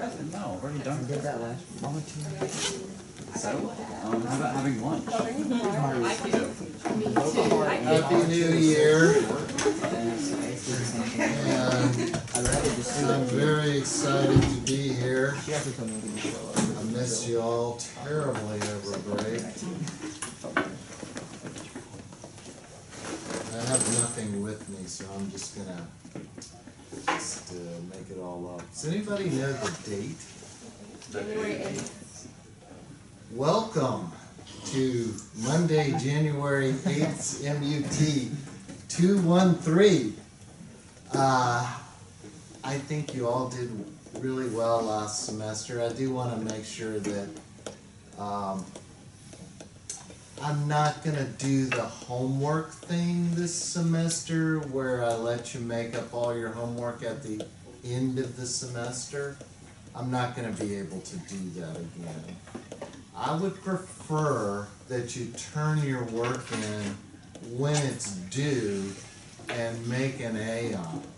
No, I've already done. I did that last month. So, how about having lunch? Happy New Year. And I'm very excited to be here. I miss you all terribly over break. I have nothing with me, so I'm just gonna make it all up. Does anybody know the date? January 8th. Welcome to Monday, January 8th, MUT 213. I think you all did really well last semester. I do want to make sure that I'm not going to do the homework thing this semester where I let you make up all your homework at the end of the semester. I'm not going to be able to do that again. I would prefer that you turn your work in when it's due and make an A on it.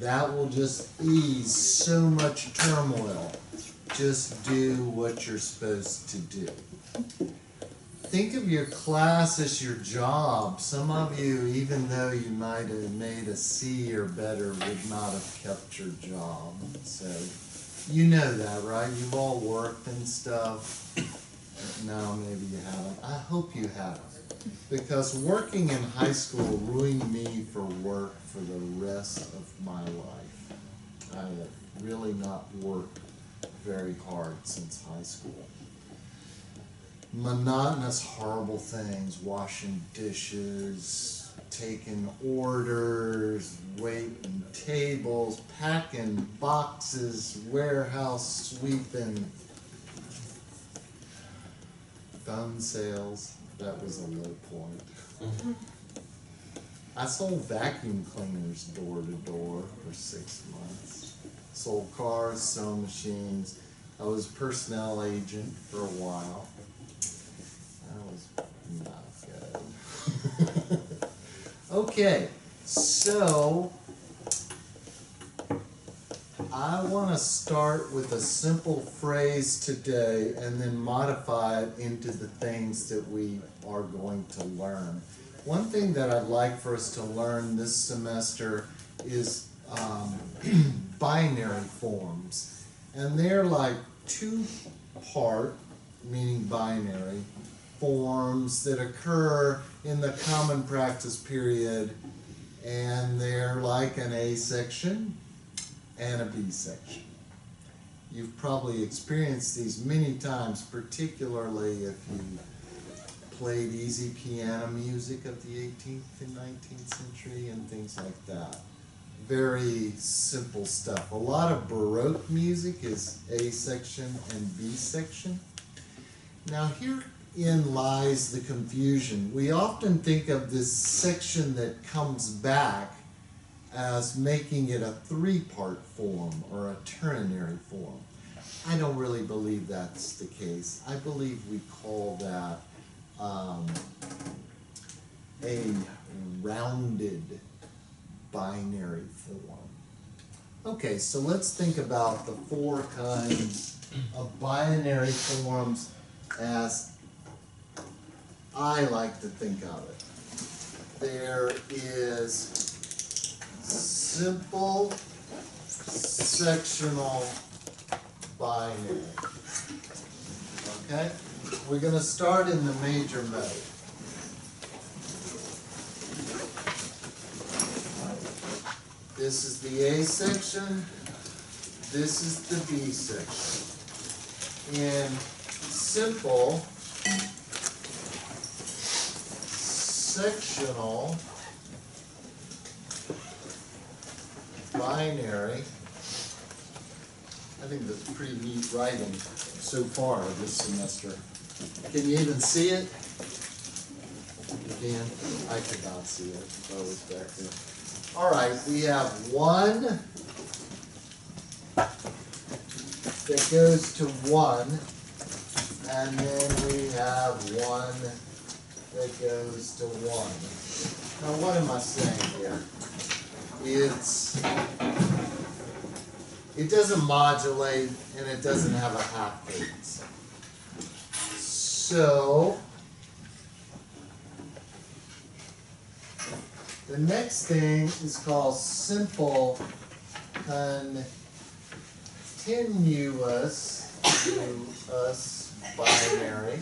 That will just ease so much turmoil. Just do what you're supposed to do. Think of your class as your job. Some of you, even though you might have made a C or better, would not have kept your job. So, you know that, right? You've all worked and stuff. No, maybe you haven't. I hope you haven't. Because working in high school ruined me for work for the rest of my life. I have really not worked very hard since high school. Monotonous, horrible things, washing dishes, taking orders, waiting tables, packing boxes, warehouse sweeping, phone sales. That was a low point. I sold vacuum cleaners door to door for 6 months. Sold cars, sewing machines. I was personnel agent for a while. That was not good. Okay, so I want to start with a simple phrase today and then modify it into the things that we are going to learn. One thing that I'd like for us to learn this semester is binary forms. And they're like two-part, meaning binary, forms that occur in the common practice period, and they're like an A section and a B section. You've probably experienced these many times, particularly if you played easy piano music of the 18th and 19th century and things like that. Very simple stuff. A lot of Baroque music is A section and B section. Now herein lies the confusion. We often think of this section that comes back as making it a three-part form or a ternary form. I don't really believe that's the case. I believe we call that a rounded binary form. Okay, so let's think about the four kinds of binary forms as I like to think of it. There is simple sectional binary. Okay? We're going to start in the major mode. This is the A section. This is the B section. In simple sectional binary, I think that's pretty neat writing so far this semester. Can you even see it? You can? I could not see it. I was back there. All right, we have one that goes to 1, and then we have one that goes to 1. Now, what am I saying here? It's It doesn't modulate and it doesn't have a half cadence. So the next thing is called simple continuous binary.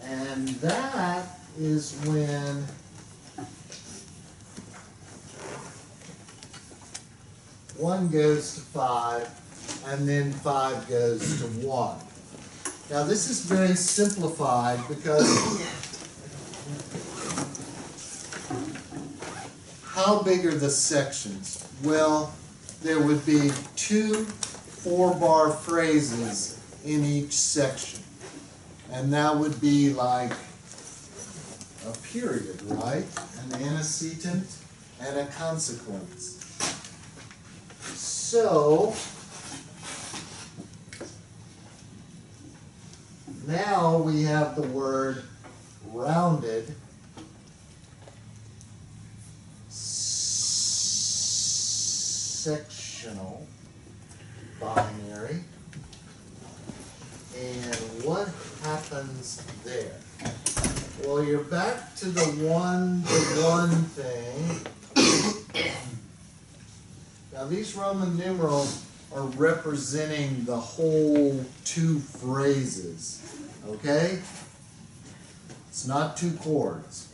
And that is when one goes to 5 and then 5 goes to 1. Now this is very simplified because how big are the sections? Well, there would be 2 4-bar phrases in each section. And that would be like a period, right? An antecedent and a consequence. So now we have the word rounded sectional binary. And what happens there? Well, you're back to the one-to-one thing. Now these Roman numerals are representing the whole 2 phrases, okay? It's not 2 chords.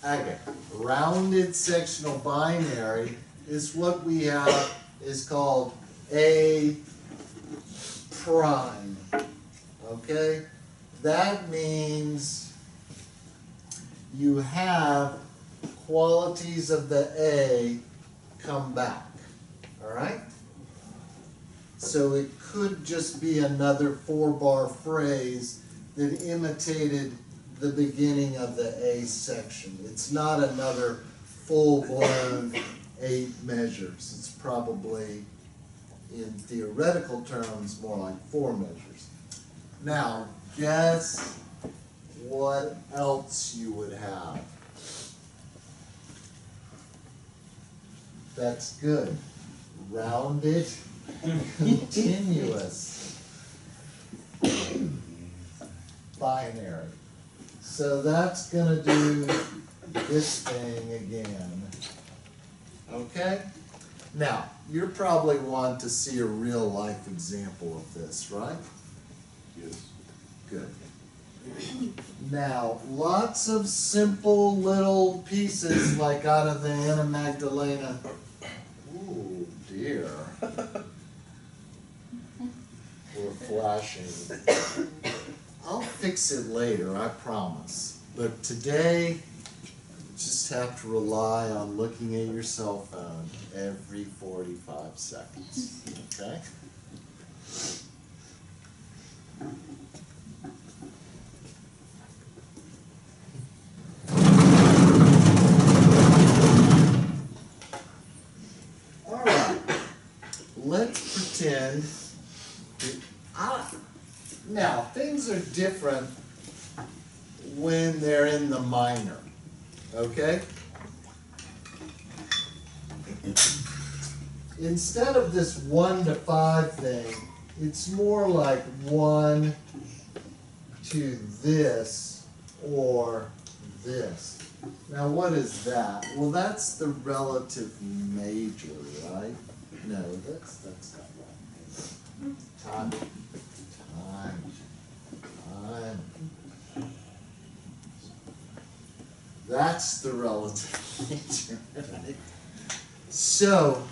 Okay, rounded sectional binary is what we have is called A prime, okay? That means you have qualities of the A come back, all right? So it could just be another 4-bar phrase that imitated the beginning of the A section. It's not another full-blown 8 measures. It's probably, in theoretical terms, more like 4 measures. Now, guess what else you would have? That's good. Rounded, continuous, binary. So that's going to do this thing again. Okay? Now, you probably want to see a real life example of this, right? Yes. Good. Now, lots of simple little pieces like out of the Anna Magdalena. Ooh, dear. We're flashing. I'll fix it later, I promise. But today, you just have to rely on looking at your cell phone every 45 seconds, okay? All right, let's pretend that now, things are different when they're in the minor, okay? Instead of this 1 to 5 thing, it's more like 1 to this or this. Now, what is that? Well, that's the relative major, right? No, that's not right. Time. That's the relative major. So,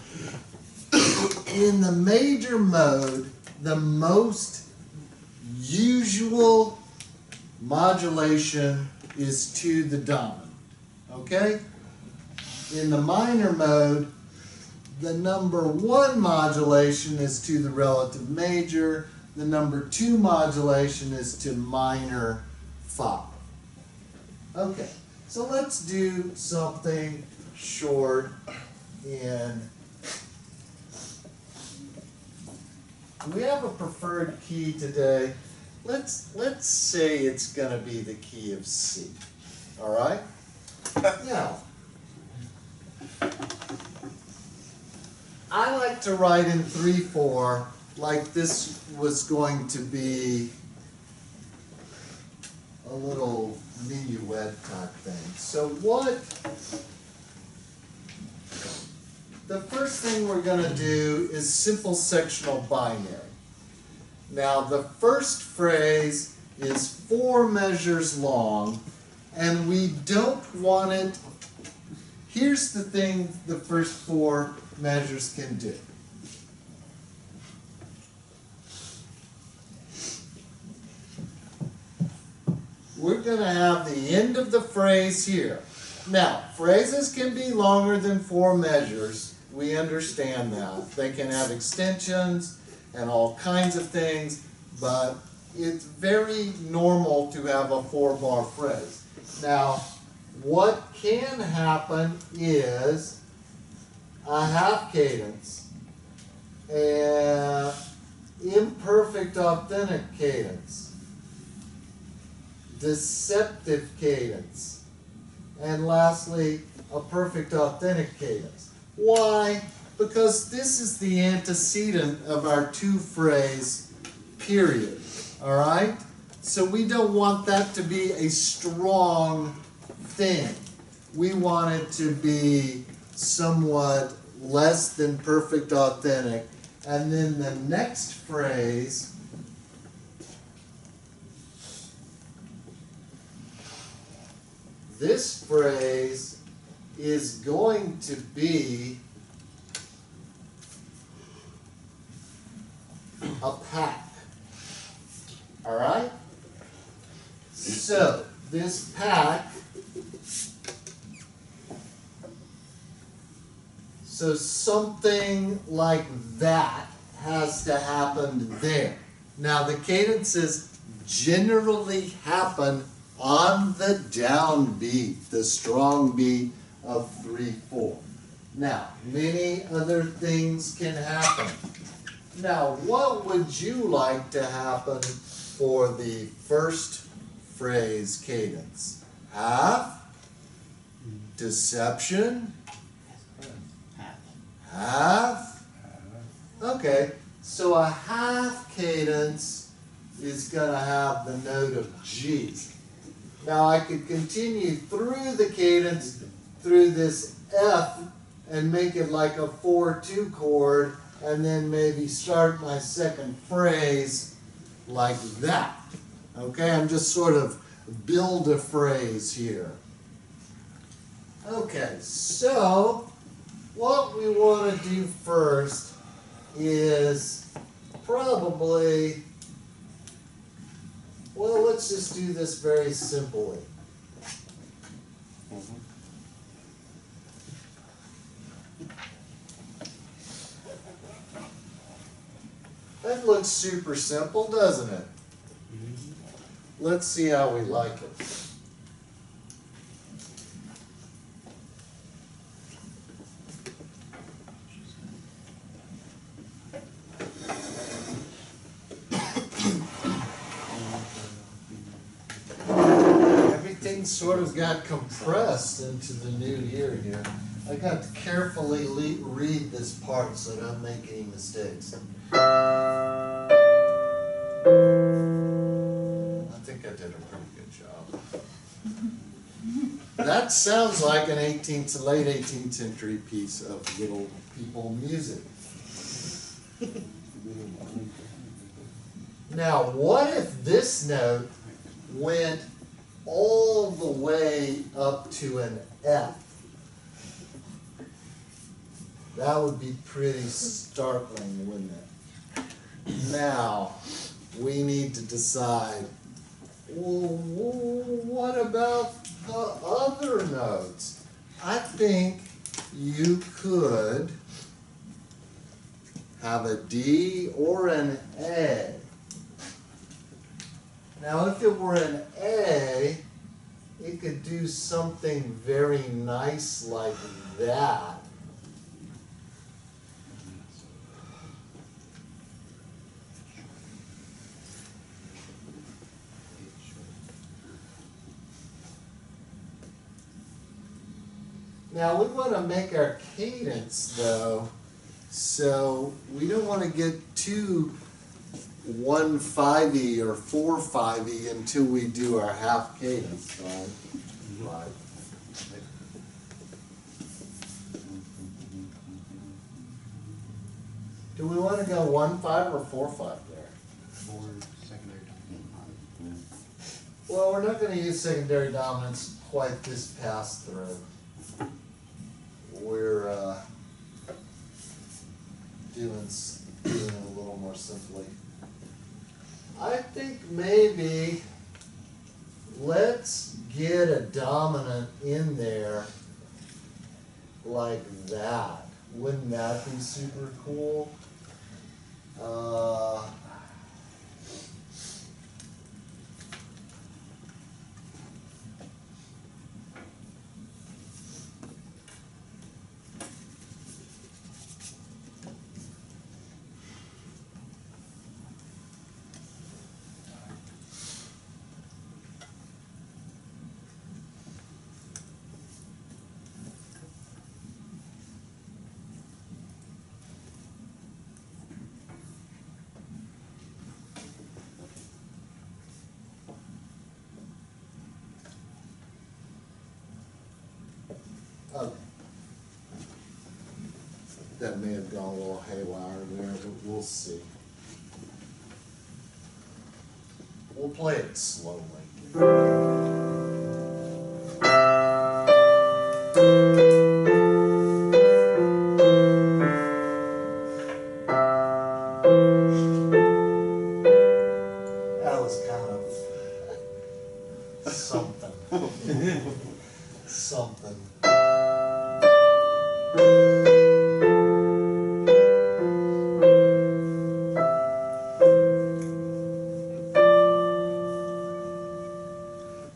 in the major mode, the most usual modulation is to the dominant, okay? In the minor mode, the number 1 modulation is to the relative major, the number 2 modulation is to minor 5. Okay, so let's do something short in, we have a preferred key today. Let's say it's going to be the key of C, all right? Now, I like to write in 3/4 like this was going to be a little minuet type thing. So the first thing we're going to do is simple sectional binary. Now the first phrase is 4 measures long, and we don't want it. Here's the thing the first 4 measures can do. We're going to have the end of the phrase here. Now, phrases can be longer than 4 measures. We understand that. They can have extensions and all kinds of things, but it's very normal to have a 4-bar phrase. Now, what can happen is a half cadence, an imperfect authentic cadence, deceptive cadence, and lastly, a perfect authentic cadence. Why? Because this is the antecedent of our 2-phrase period, all right? So we don't want that to be a strong thing. We want it to be somewhat less than perfect authentic. And then the next phrase this phrase is going to be a pack. All right? So, this pack, so something like that has to happen there. Now, the cadences generally happen on the downbeat, the strong beat of 3/4. Now, many other things can happen. Now, what would you like to happen for the first phrase cadence? Half? Deception? Half? Okay, so a half cadence is going to have the note of G. Now I could continue through the cadence, through this F, and make it like a 4/2 chord, and then maybe start my second phrase like that. Okay, I'm just sort of build a phrase here. Okay, so what we want to do first is probably, well, let's just do this very simply. That looks super simple, doesn't it? Let's see how we like it. Sort of got compressed into the new year here. I got to carefully read this part so I don't make any mistakes. I think I did a pretty good job. That sounds like an late 18th century piece of Little People music. Now, what if this note went all the way up to an F? That would be pretty startling, wouldn't it? Now, we need to decide, well, what about the other notes? I think you could have a D or an A. Now, if it were an A, it could do something very nice like that. Now, we want to make our cadence, though, So we don't want to get too 1/5-y or 4/5-y until we do our half cadence, right? Right. Do we want to go 1/5 or 4/5 there? For secondary dominant. Well, we're not going to use secondary dominance quite this pass through. We're doing it a little more simply. I think maybe let's get a dominant in there like that. Wouldn't that be super cool? Okay. That may have gone a little haywire there, but we'll see. We'll play it slowly. That was kind of something. Something.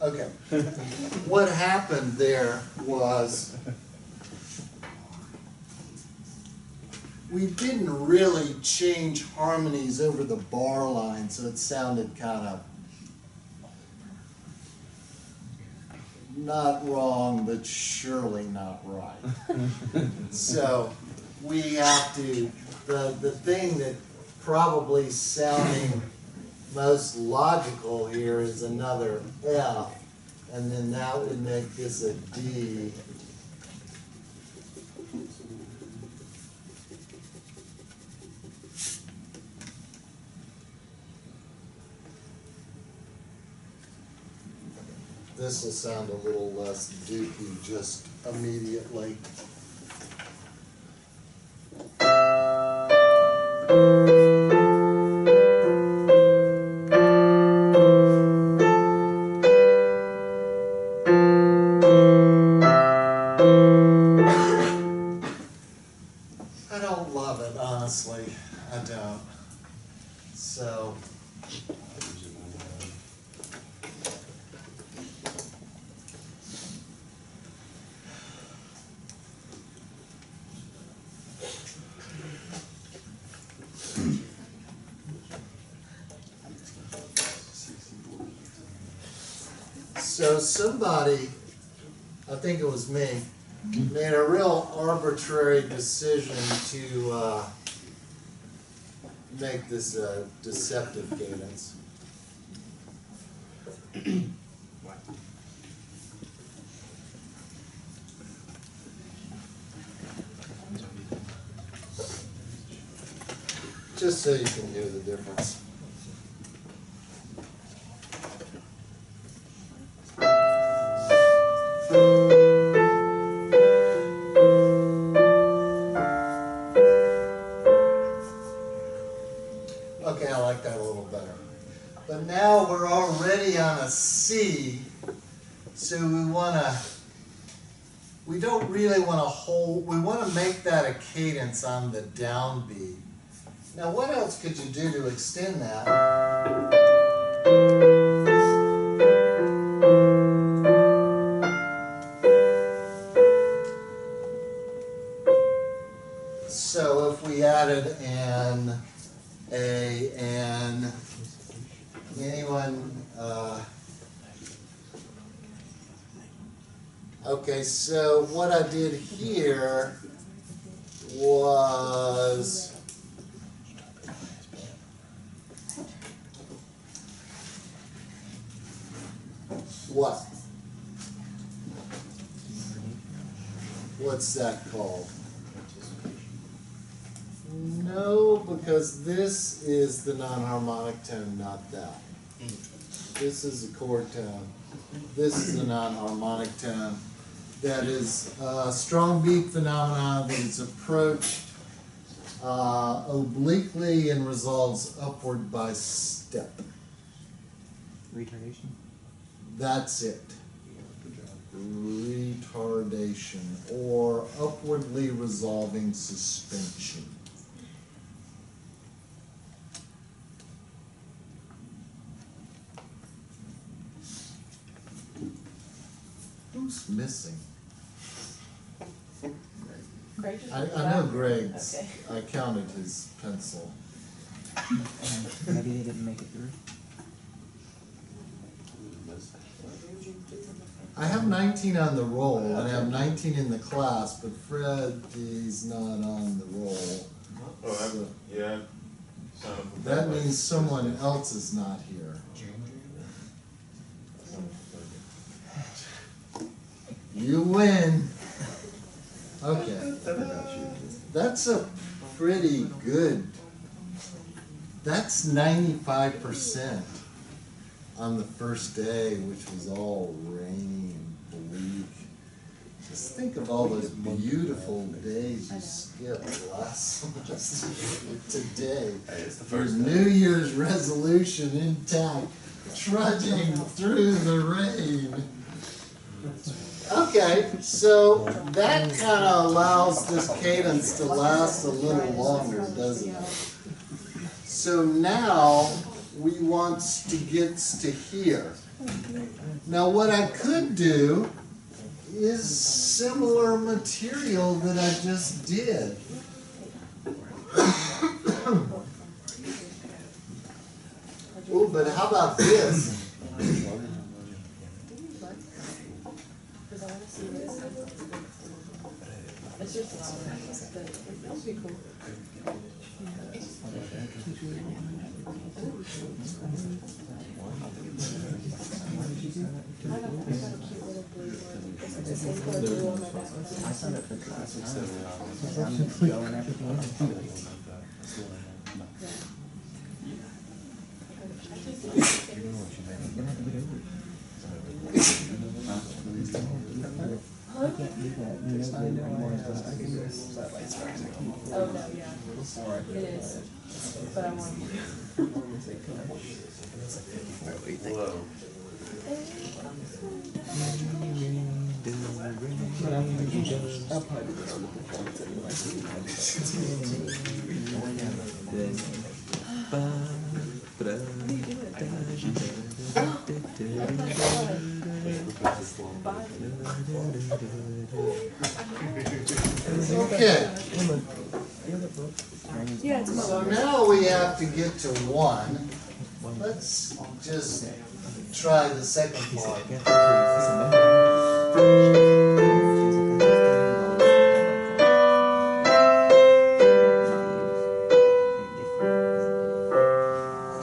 Okay. What happened there was we didn't really change harmonies over the bar line, so it sounded kind of not wrong, but surely not right. So we have to, the thing that probably sounding most logical here is another F, and then that would make this a D. This will sound a little less dooky just immediately. I don't love it, honestly. I don't. So. So somebody, I think it was me, made a real arbitrary decision to make this a deceptive cadence. Just so you can hear the difference. Okay, I like that a little better. But now we're already on a C, so we don't really want to hold, we want to make that a cadence on the downbeat. Now what else could you do to extend that? So if we added an A, N, anyone, okay, so what I did here was is what? What's that called? No, because this is the non-harmonic tone, not that. This is a chord tone. This is a non-harmonic tone. That is a strong beat phenomenon that is approached obliquely and resolves upward by step. Retardation? That's it. Retardation or upwardly resolving suspension. Who's missing? Greg just I looked it know up. Greg's. Okay. I counted his pencil. Maybe they didn't make it through. I have 19 on the roll, and I have 19 in the class, but Fred is not on the roll. So Yeah. that means someone else is not here. You win. Okay. That's a pretty good. That's 95% on the first day, which was all rainy and bleak. Just think of all those beautiful days you skipped last semester today. Hey, it's the Your first New Year's resolution intact, trudging through the rain. Okay, so that kind of allows this cadence to last a little longer, doesn't it? So now we want to get to here. Now what I could do is similar material that I just did. Oh, but how about this? It's just but it must be cool. I got a cute little blue one. It's the same color blue on my backpack. I signed up for classes. I'm going everything. I can't do that. You know, Oh, no, yeah. It is. But I want you. Whoa. I'll probably do Okay, Yeah, it's so now we have to get to 1. Let's just try the second part.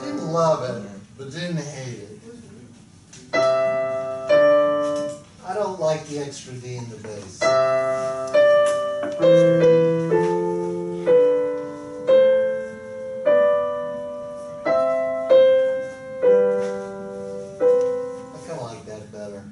Didn't love it, but didn't hate it. I don't like the extra D in the bass. I kind of like that better.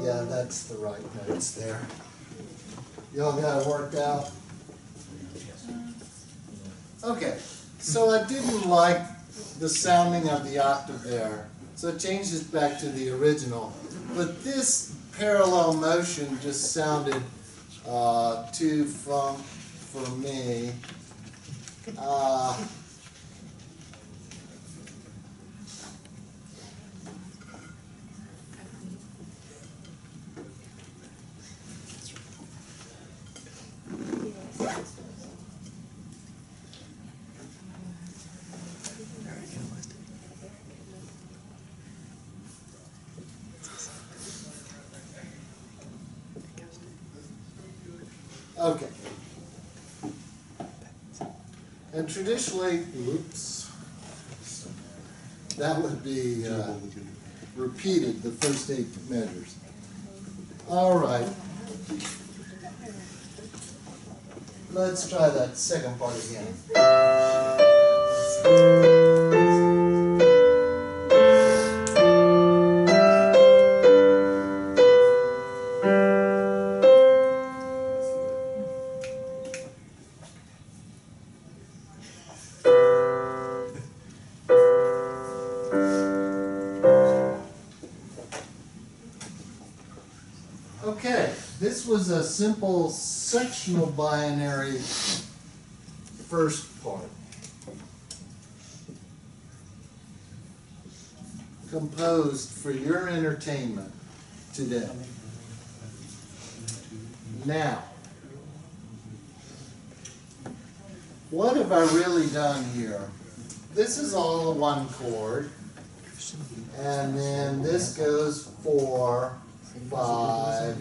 Yeah, that's the right notes there. Y'all got it worked out? Okay, so I didn't like the sounding of the octave there, so I changed it back to the original. But this parallel motion just sounded too funk for me. Okay. And traditionally, whoops, that would be repeated, the first 8 measures. All right. Let's try that second part again. Okay, this was a simple sectional binary first part, composed for your entertainment today. Now, what have I really done here? This is all a 1 chord, and then this goes 4, 5,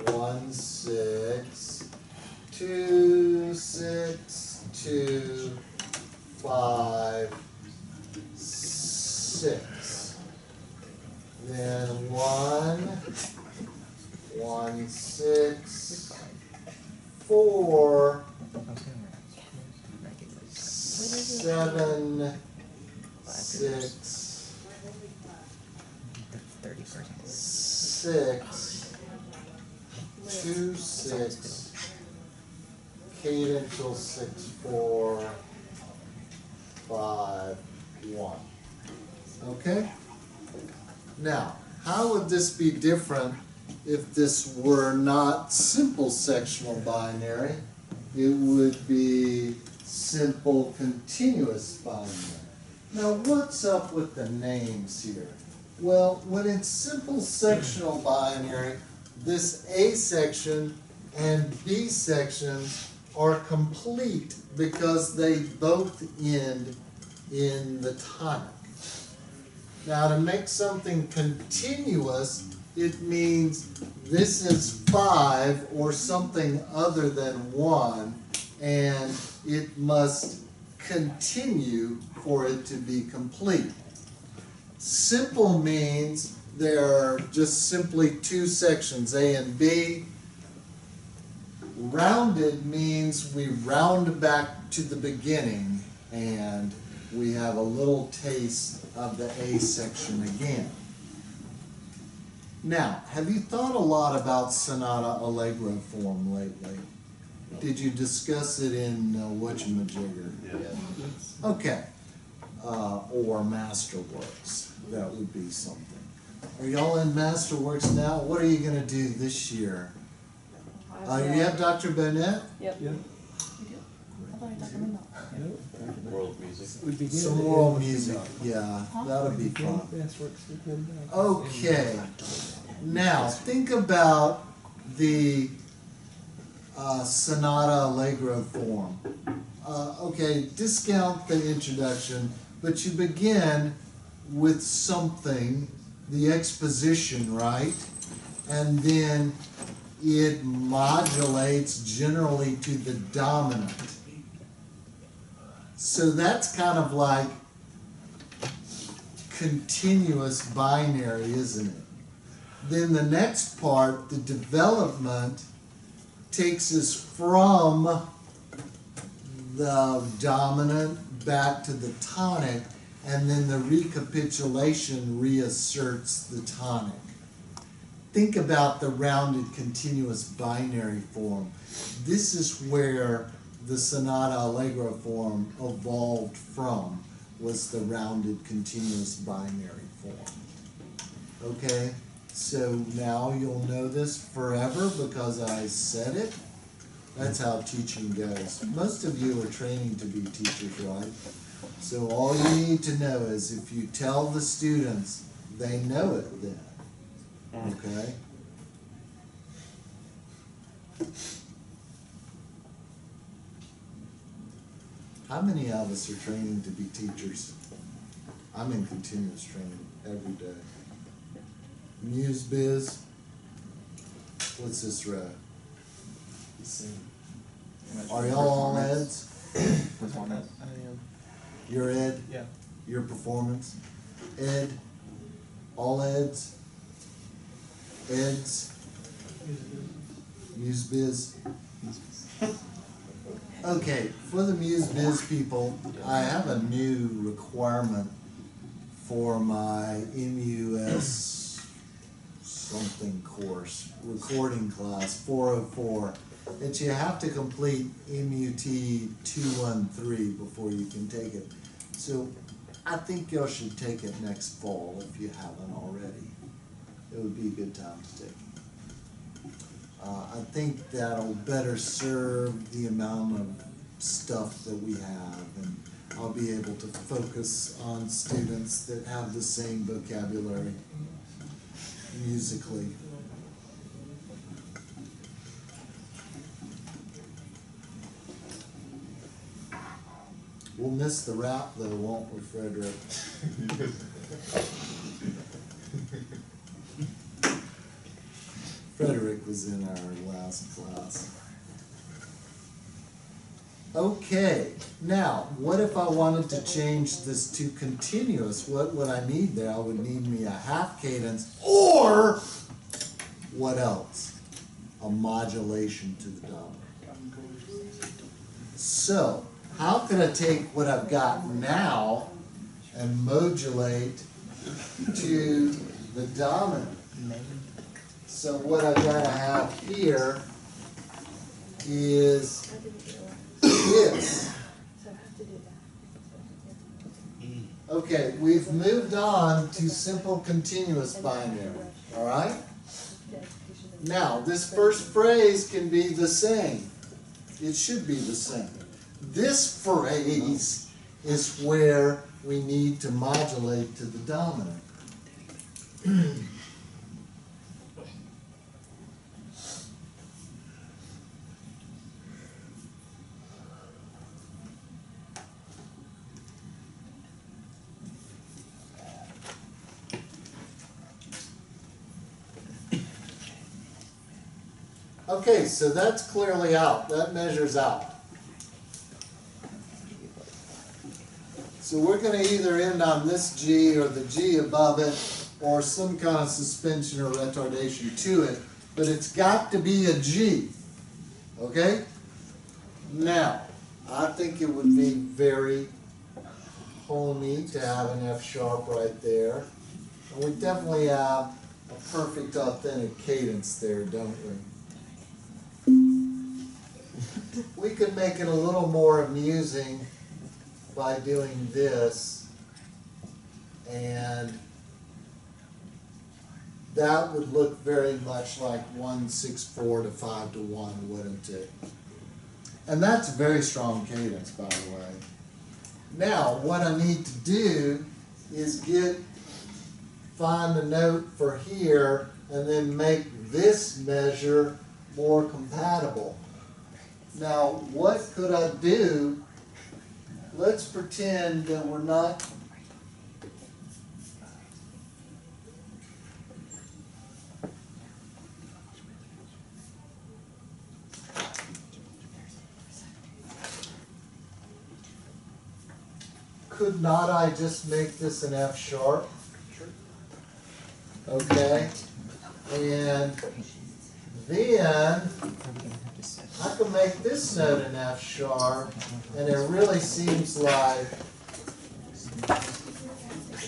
1, 6, 2, 6, 2, 5, 6. Then 1, 1, 6, 4, 7, 6, 6, 2, 6, cadential 6, 4, 5, 1. Okay? Now, how would this be different if this were not simple sectional binary? It would be simple continuous binary. Now, what's up with the names here? Well, when it's simple sectional binary, this A section and B section are complete because they both end in the tonic. Now, to make something continuous, it means this is 5 or something other than 1, and it must continue for it to be complete. Simple means there are just simply 2 sections, A and B. Rounded means we round back to the beginning and we have a little taste of the A section again. Now, have you thought a lot about sonata allegro form lately? Did you discuss it in whatchamajigger? Yes. Okay. Or Masterworks. That would be something. Are y'all in Masterworks now? What are you going to do this year? You have Dr. Bennett? Yep. Yeah. I thought you were talking about. World music. Would be good. Some world music. Yeah, that'll be fun. Okay. Now, think about the sonata allegro form. Okay, discount the introduction, but you begin with something, the exposition, right? And then it modulates generally to the dominant. So that's kind of like continuous binary, isn't it? Then the next part, the development, takes us from the dominant back to the tonic, and then the recapitulation reasserts the tonic. Think about the rounded continuous binary form. This is where the sonata allegro form evolved from, was the rounded continuous binary form. Okay, so now you'll know this forever because I said it. That's how teaching goes. Most of you are training to be teachers, right? So all you need to know is if you tell the students, they know it then. Okay? How many of us are training to be teachers? I'm in continuous training every day. Muse Biz, what's this row? Are y'all all eds? Performance. I am. Your ed? Yeah. Your performance? Ed? All eds? Eds? Muse biz? Okay, for the Muse biz people, I have a new requirement for my MUS something course, recording class, 404, that you have to complete MUT 213 before you can take it. So I think y'all should take it next fall if you haven't already. It would be a good time to take it. I think that'll better serve the amount of stuff that we have, and I'll be able to focus on students that have the same vocabulary musically. We'll miss the rap though, won't we, Frederick? Frederick was in our last class. Okay, now, what if I wanted to change this to continuous? What would I need there? I would need me a half cadence, or what else? A modulation to the dominant. So, how can I take what I've got now and modulate to the dominant? So what I've got to have here is this. Okay, we've moved on to simple continuous binary, all right? Now, this first phrase can be the same. It should be the same. This phrase is where we need to modulate to the dominant. Okay, so that's clearly out. That measures out. So we're going to either end on this G or the G above it, or some kind of suspension or retardation to it, but it's got to be a G. Okay? Now, I think it would be very homey to have an F sharp right there. And we definitely have a perfect authentic cadence there, don't we? We could make it a little more amusing by doing this, and that would look very much like 1/6/4 to 5/1, wouldn't it? And that's a very strong cadence, by the way. Now, what I need to do is find a note for here, and then make this measure more compatible. Now, what could I do? Let's pretend that we're not could not I just make this an F sharp? Okay. And then I can make this note an F sharp, and it really seems like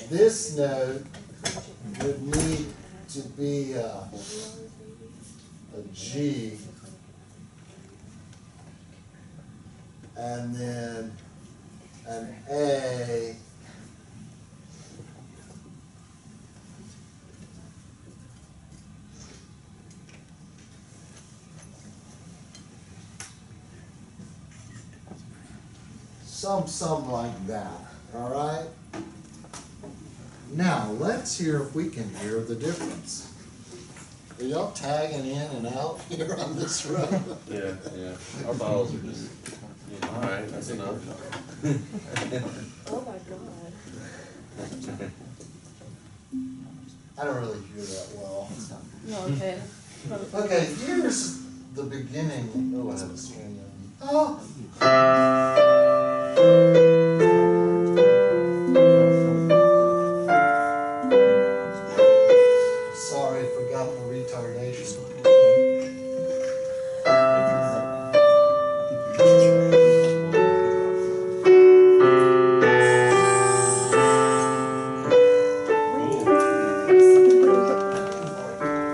this note would need to be a G, and then an A, something like that, all right? Now, let's hear if we can hear the difference. Are y'all tagging in and out here on this road? Yeah, yeah. Our files are just, all right, that's enough. Oh my god. I don't really hear that well. No, okay. Okay, here's the beginning. Oh, I have a string on. Oh. Sorry, forgot the retardation.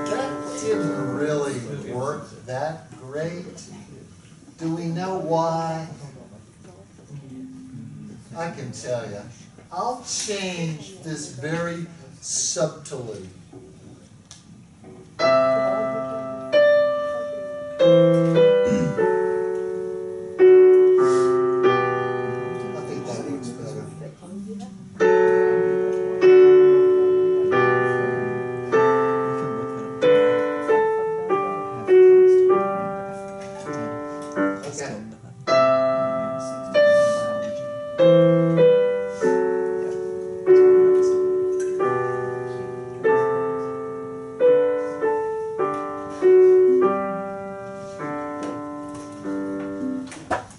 That didn't really work that great. Do we know why? I can tell you. I'll change this very subtly. I think that looks better. Okay.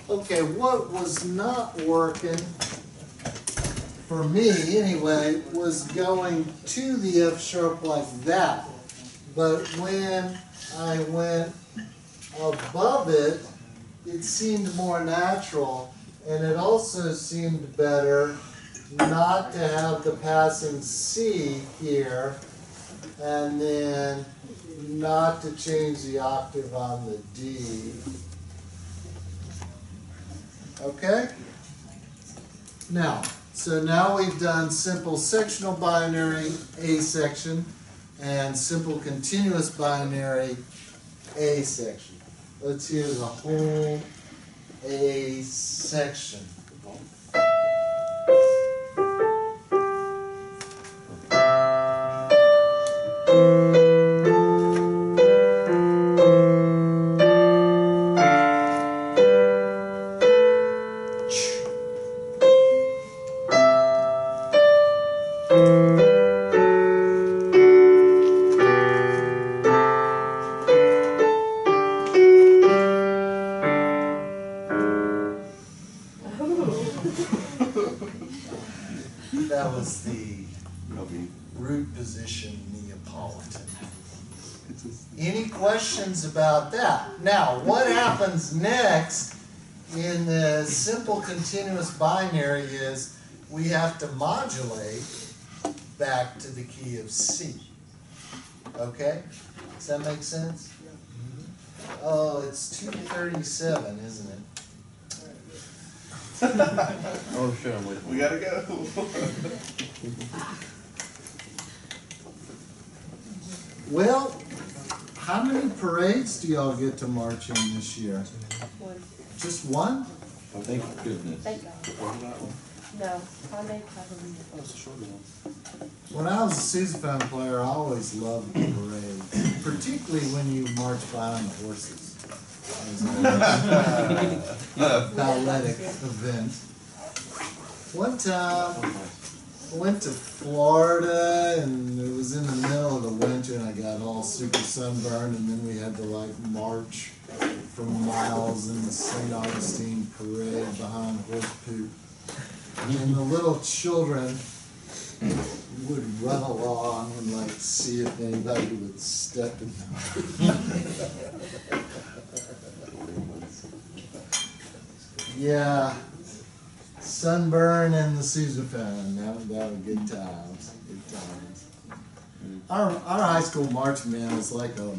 Okay, what was not working, for me anyway, was going to the F sharp like that. But when I went above it, it seemed more natural, and it also seemed better not to have the passing C here, and then not to change the octave on the D. Okay? Now, so now we've done simple sectional binary A section and simple continuous binary A section. Let's hear the whole A section. That was the root position Neapolitan. Any questions about that? Now, what happens next in the simple continuous binary is we have to modulate back to the key of C. Okay? Does that make sense? Oh, it's 2:37, isn't it? Oh, sure, I'm with you. We gotta go. Well, how many parades do y'all get to march in this year? One. Just one? Oh, thank goodness. Thank God. No, Sunday probably. Oh, it's a short one. When I was a sousaphone player, I always loved the parades, particularly when you march behind the horses. It was a balletic event. One time, I went to Florida, and it was in the middle of the winter, and I got all super sunburned, and then we had to like march for miles in the St. Augustine parade behind horse poop. And the little children would run along and like see if anybody would step in. Yeah, sunburn and the sousaphone. That was good times. Good times. Our high school marching band was like a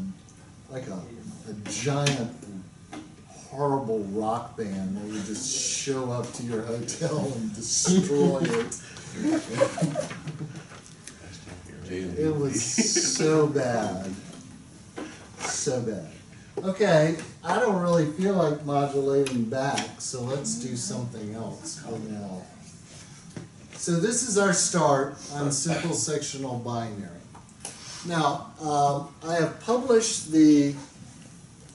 giant, horrible rock band that would just show up to your hotel and destroy it. It was so bad. So bad. Okay, I don't really feel like modulating back, so let's do something else for now. So this is our start on simple sectional binary. Now, I have published the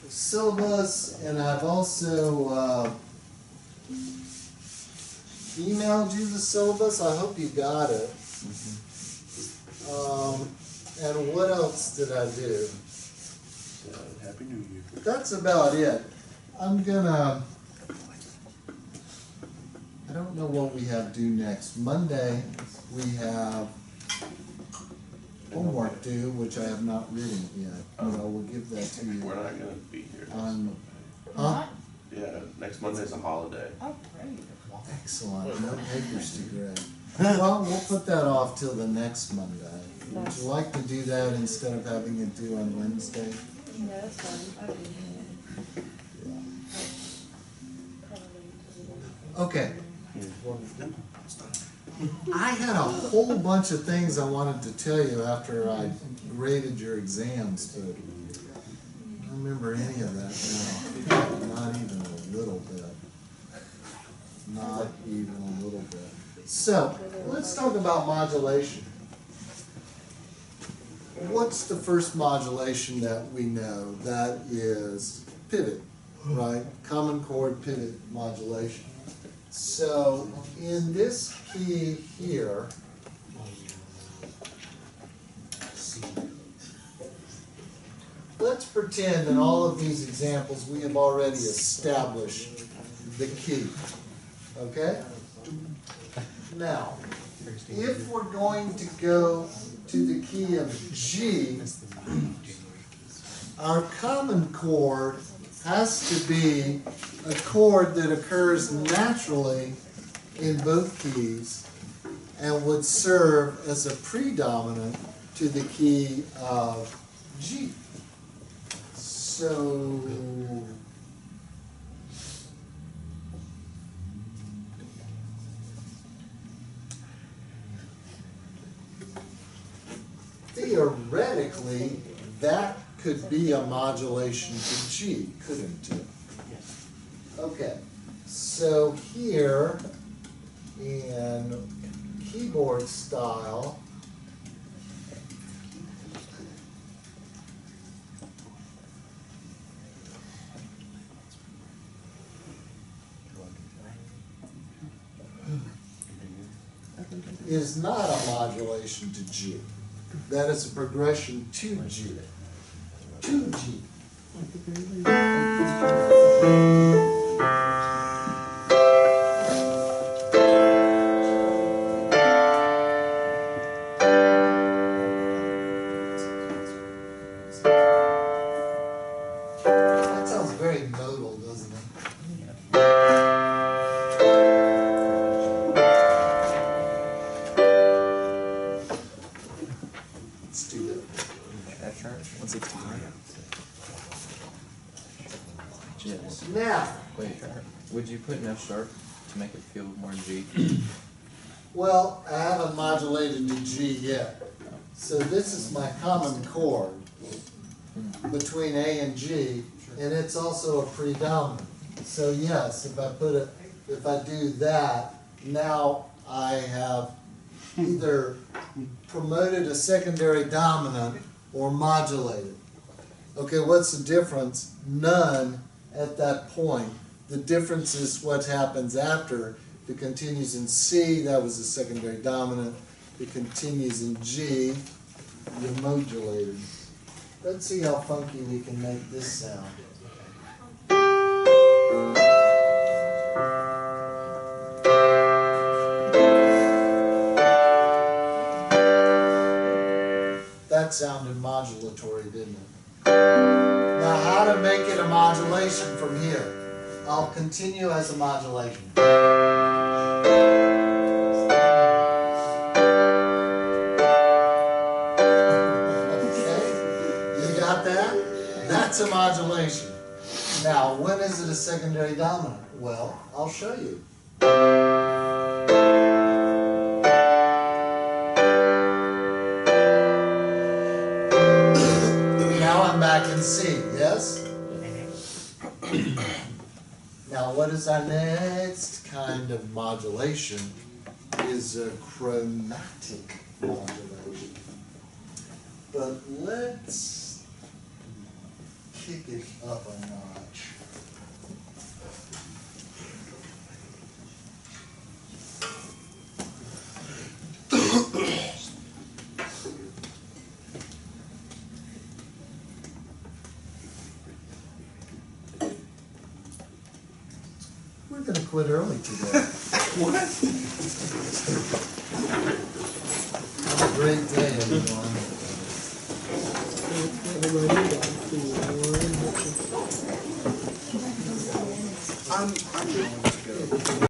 syllabus, and I've also emailed you the syllabus. I hope you got it. And what else did I do? said, Happy New Year. That's about it. I'm gonna, I don't know what we have due next. Monday, we have homework due, which I have not written yet. But I will give that to you We're not gonna be here next on, Monday. huh? Yeah, next Monday's a holiday. Oh, great. Excellent, no papers to grade. Well, we'll put that off till the next Monday. Would you like to do that instead of having it due on Wednesday? Yeah, that's fine. I can Okay. I had a whole bunch of things I wanted to tell you after I graded your exams, but I don't remember any of that now. Not even a little bit. Not even a little bit. So, let's talk about modulation. What's the first modulation that we know? That is pivot, right? Common chord pivot modulation. So, in this key here, let's pretend in all of these examples we have already established the key. Okay? Now, if we're going to go to the key of G, our common chord has to be a chord that occurs naturally in both keys and would serve as a predominant to the key of G. So, theoretically, that could be a modulation to G, couldn't it? Okay, so here in keyboard style, is not a modulation to G. That is a progression to G. To G. That sounds very modal, doesn't it? Let's do that. That chart, 169. Yes. Now, Wait, would you put an F sharp to make it feel more G? well, I haven't modulated to G yet. So this is my common chord between A and G, and it's also a predominant. So yes, if I do that, now I have either promoted a secondary dominant or modulated. Okay, what's the difference? None at that point. The difference is what happens after. If it continues in C, that was a secondary dominant. If it continues in G, you're modulated. Let's see how funky we can make this sound. That sounded modulatory, didn't it? Now, how to make it a modulation from here? I'll continue as a modulation. Okay, you got that? That's a modulation. Now, when is it a secondary dominant? Well, I'll show you. Now I'm back in C, yes? Now what is our next kind of modulation? Is a chromatic modulation. But let's kick it up a notch. gonna quit early today. What? Have a great day, everyone. I'm